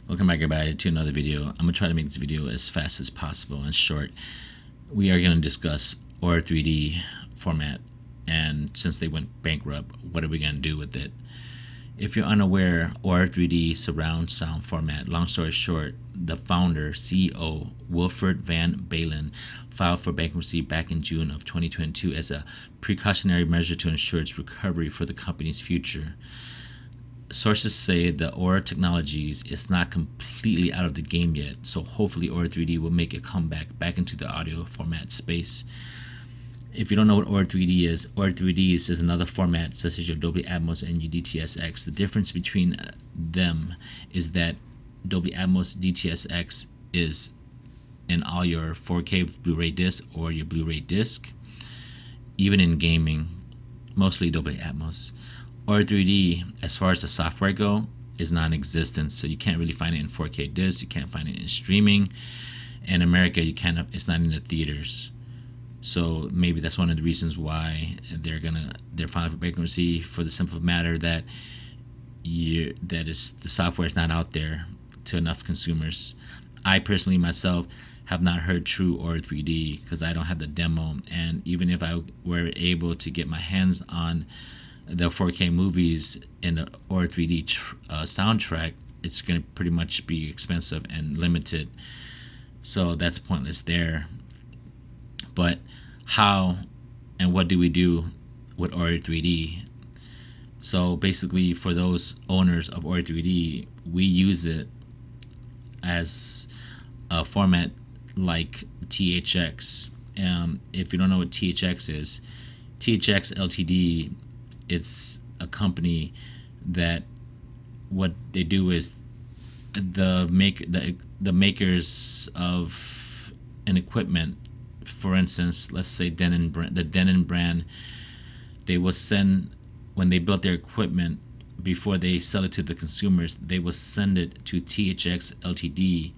Welcome back, everybody, to another video. I'm gonna try to make this video as fast as possible and short. We are gonna discuss Auro-3D format, and since they went bankrupt, what are we gonna do with it? If you're unaware, Auro-3D surround sound format, long story short, the founder, CEO, Wilfred Van Balen, filed for bankruptcy back in June of 2022 as a precautionary measure to ensure its recovery for the company's future. Sources say the Aura Technologies is not completely out of the game yet, so hopefully Auro-3D will make a comeback back into the audio format space. If you don't know what Auro-3D is, Auro-3D is another format such as your Dolby Atmos and your DTS:X. The difference between them is that Dolby Atmos DTS:X is in all your 4K Blu-ray disc or your Blu-ray disc, even in gaming, mostly Dolby Atmos. Auro-3D, as far as the software go, is non-existent, so you can't really find it in 4K discs. You can't find it in streaming. In America, you can't. It's not in the theaters. So maybe that's one of the reasons why they're filing for bankruptcy, for the simple matter that the software is not out there to enough consumers. I personally myself have not heard true Auro-3D because I don't have the demo, and even if I were able to get my hands on the 4K movies in the Auro-3D soundtrack, it's going to pretty much be expensive and limited, so that's pointless there. But how and what do we do with Auro-3D? So basically, for those owners of Auro-3D, we use it as a format like THX. If you don't know what THX is, THX Ltd, it's a company that what they do is the makers of an equipment. For instance, let's say the Denon brand, they will send, when they build their equipment, before they sell it to the consumers, they will send it to THX Ltd.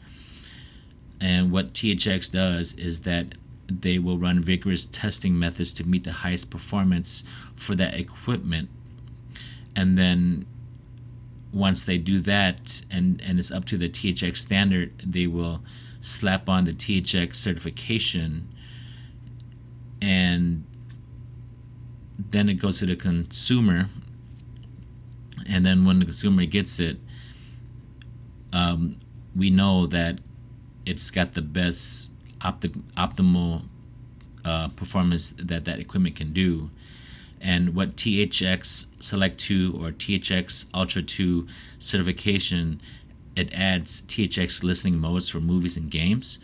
And what THX does is that they will run vigorous testing methods to meet the highest performance for that equipment. And then once they do that and it's up to the THX standard, they will slap on the THX certification, and then it goes to the consumer. And then when the consumer gets it, we know that it's got the best optimal performance that equipment can do. And what THX Select 2 or THX Ultra 2 certification, it adds THX listening modes for movies and games.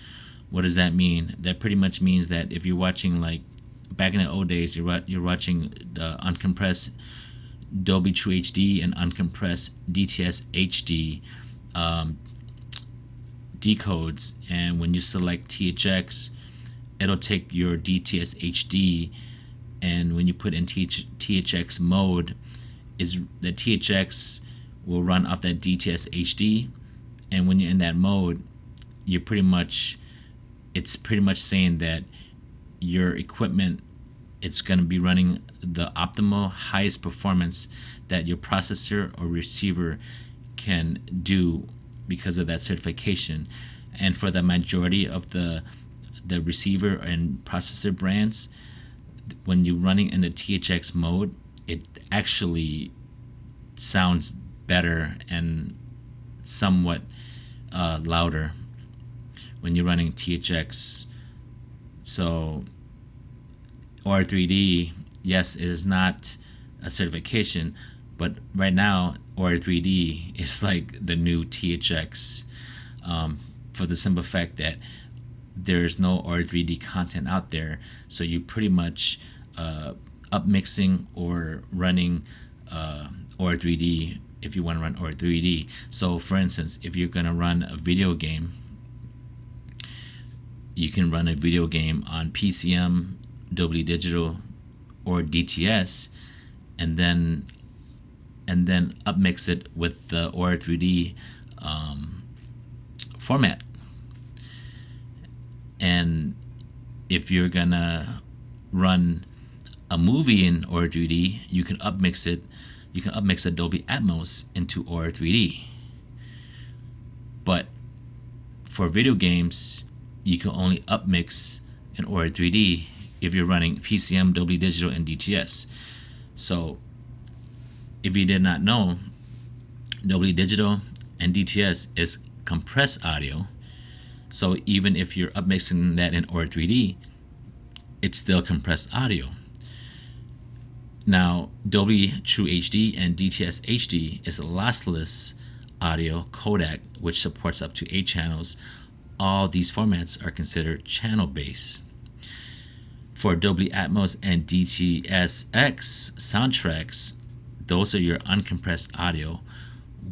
What does that mean? That pretty much means that if you're watching, like back in the old days, you're watching the uncompressed Dolby True HD and uncompressed DTS HD decodes, and when you select THX, it'll take your DTS HD, and when you put in THX mode, is the THX will run off that DTS HD, and when you're in that mode, it's pretty much saying that your equipment, it's going to be running the optimal highest performance that your processor or receiver can do because of that certification. And for the majority of the receiver and processor brands, when you're running in the THX mode, it actually sounds better and somewhat louder when you're running THX. So Auro-3D, yes, it is not a certification, but right now Auro-3D is like the new THX, for the simple fact that there's no Auro-3D content out there, so you pretty much upmixing or running Auro-3D if you want to run Auro-3D. So for instance, if you're going to run a video game, you can run a video game on PCM, Dolby Digital, or DTS, and then upmix it with the Auro-3D format. And if you're gonna run a movie in Auro-3D, you can upmix it. You can upmix a Dolby Atmos into Auro-3D. But for video games, you can only upmix in Auro-3D if you're running PCM, Dolby Digital, and DTS. So if you did not know, Dolby Digital and DTS is compressed audio. So even if you're upmixing that in Auro-3D, it's still compressed audio. Now, Dolby True HD and DTS HD is a lossless audio codec which supports up to 8 channels. All these formats are considered channel-based. For Dolby Atmos and DTS-X soundtracks, those are your uncompressed audio,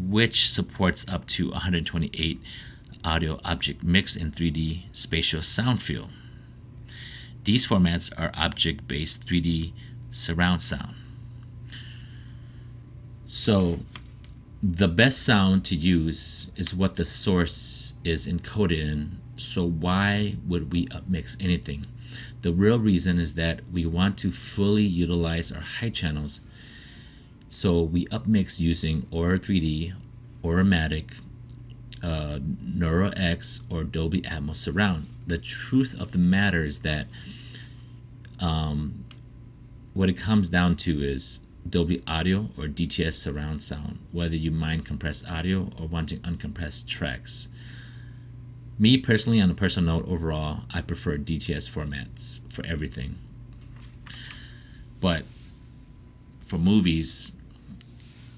which supports up to 128 audio object mix in 3D spatial sound field. These formats are object-based 3D surround sound. So the best sound to use is what the source is encoded in. So why would we upmix anything? The real reason is that we want to fully utilize our high channels. So we upmix using Auro-3D, Auro-Matic, NeuroX, or Dolby Atmos Surround. The truth of the matter is that what it comes down to is Dolby Audio or DTS surround sound, whether you mind compressed audio or wanting uncompressed tracks. Me personally, on a personal note, overall, I prefer DTS formats for everything. But for movies,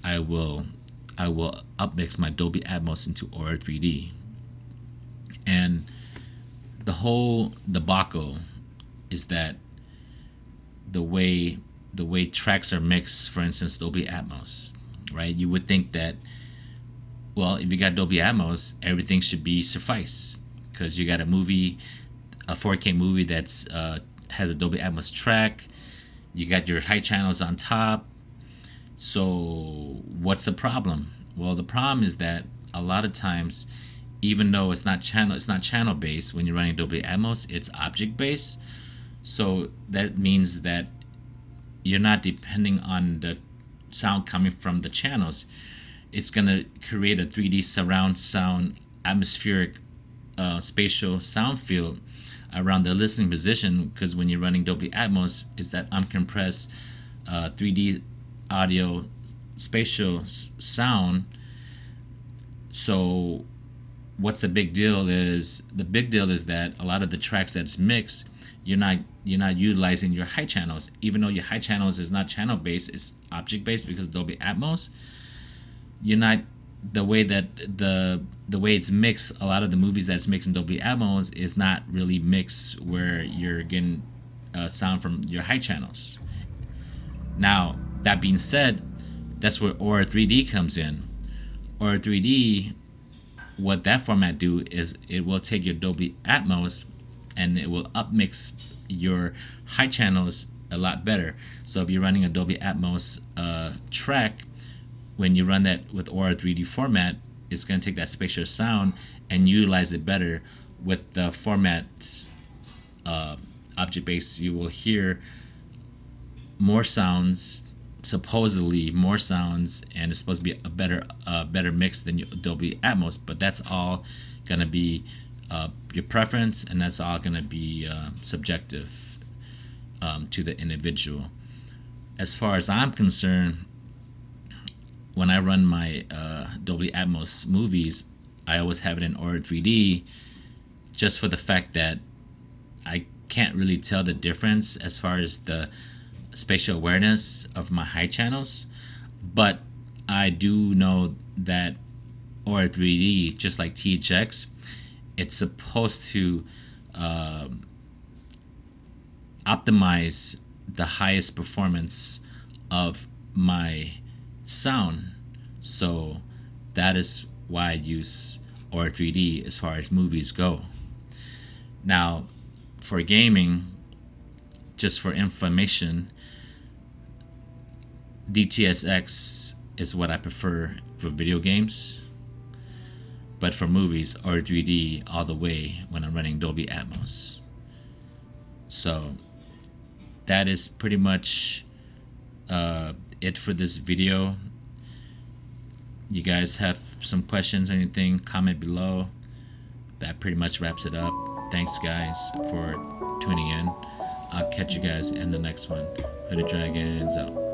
I will upmix my Dolby Atmos into Auro-3D. And the whole debacle is that the way tracks are mixed, for instance, Dolby Atmos, right? You would think that, well, if you got Dolby Atmos, everything should be suffice, because you got a movie, a 4K movie that's has a Dolby Atmos track. You got your high channels on top. So what's the problem? Well, the problem is that a lot of times, even though it's not channel based, when you're running Dolby Atmos, it's object based. So that means that you're not depending on the sound coming from the channels. It's going to create a 3D surround sound atmospheric spatial sound field around the listening position, because when you're running Dolby Atmos, is that uncompressed 3D audio spatial sound. So what's the big deal is that a lot of the tracks that's mixed, you're not utilizing your high channels, even though your high channels is not channel based, it's object based, because Dolby Atmos, you're not, the way it's mixed, a lot of the movies that's mixed in Dolby Atmos is not really mixed where you're getting sound from your high channels. Now, that being said, that's where Auro-3D comes in. Auro-3D, what that format do is it will take your Dolby Atmos and it will upmix your high channels a lot better. So if you're running a Dolby Atmos track, when you run that with Auro-3D format, it's going to take that spatial sound and utilize it better. With the format object based, you will hear more sounds, supposedly more sounds, and it's supposed to be a better mix than Dolby Atmos. But that's all going to be your preference, and that's all going to be subjective to the individual. As far as I'm concerned, when I run my Dolby Atmos movies, I always have it in Auro-3D, just for the fact that I can't really tell the difference as far as the spatial awareness of my high channels. But I do know that Auro-3D, just like THX, it's supposed to optimize the highest performance of my sound. So that is why I use Auro-3D as far as movies go. Now, for gaming, just for information, DTS-X is what I prefer for video games. But for movies, Auro-3D all the way when I'm running Dolby Atmos. So that is pretty much it for this video. You guys have some questions or anything, comment below. That pretty much wraps it up. Thanks guys for tuning in. I'll catch you guys in the next one. Hooded Dragons out.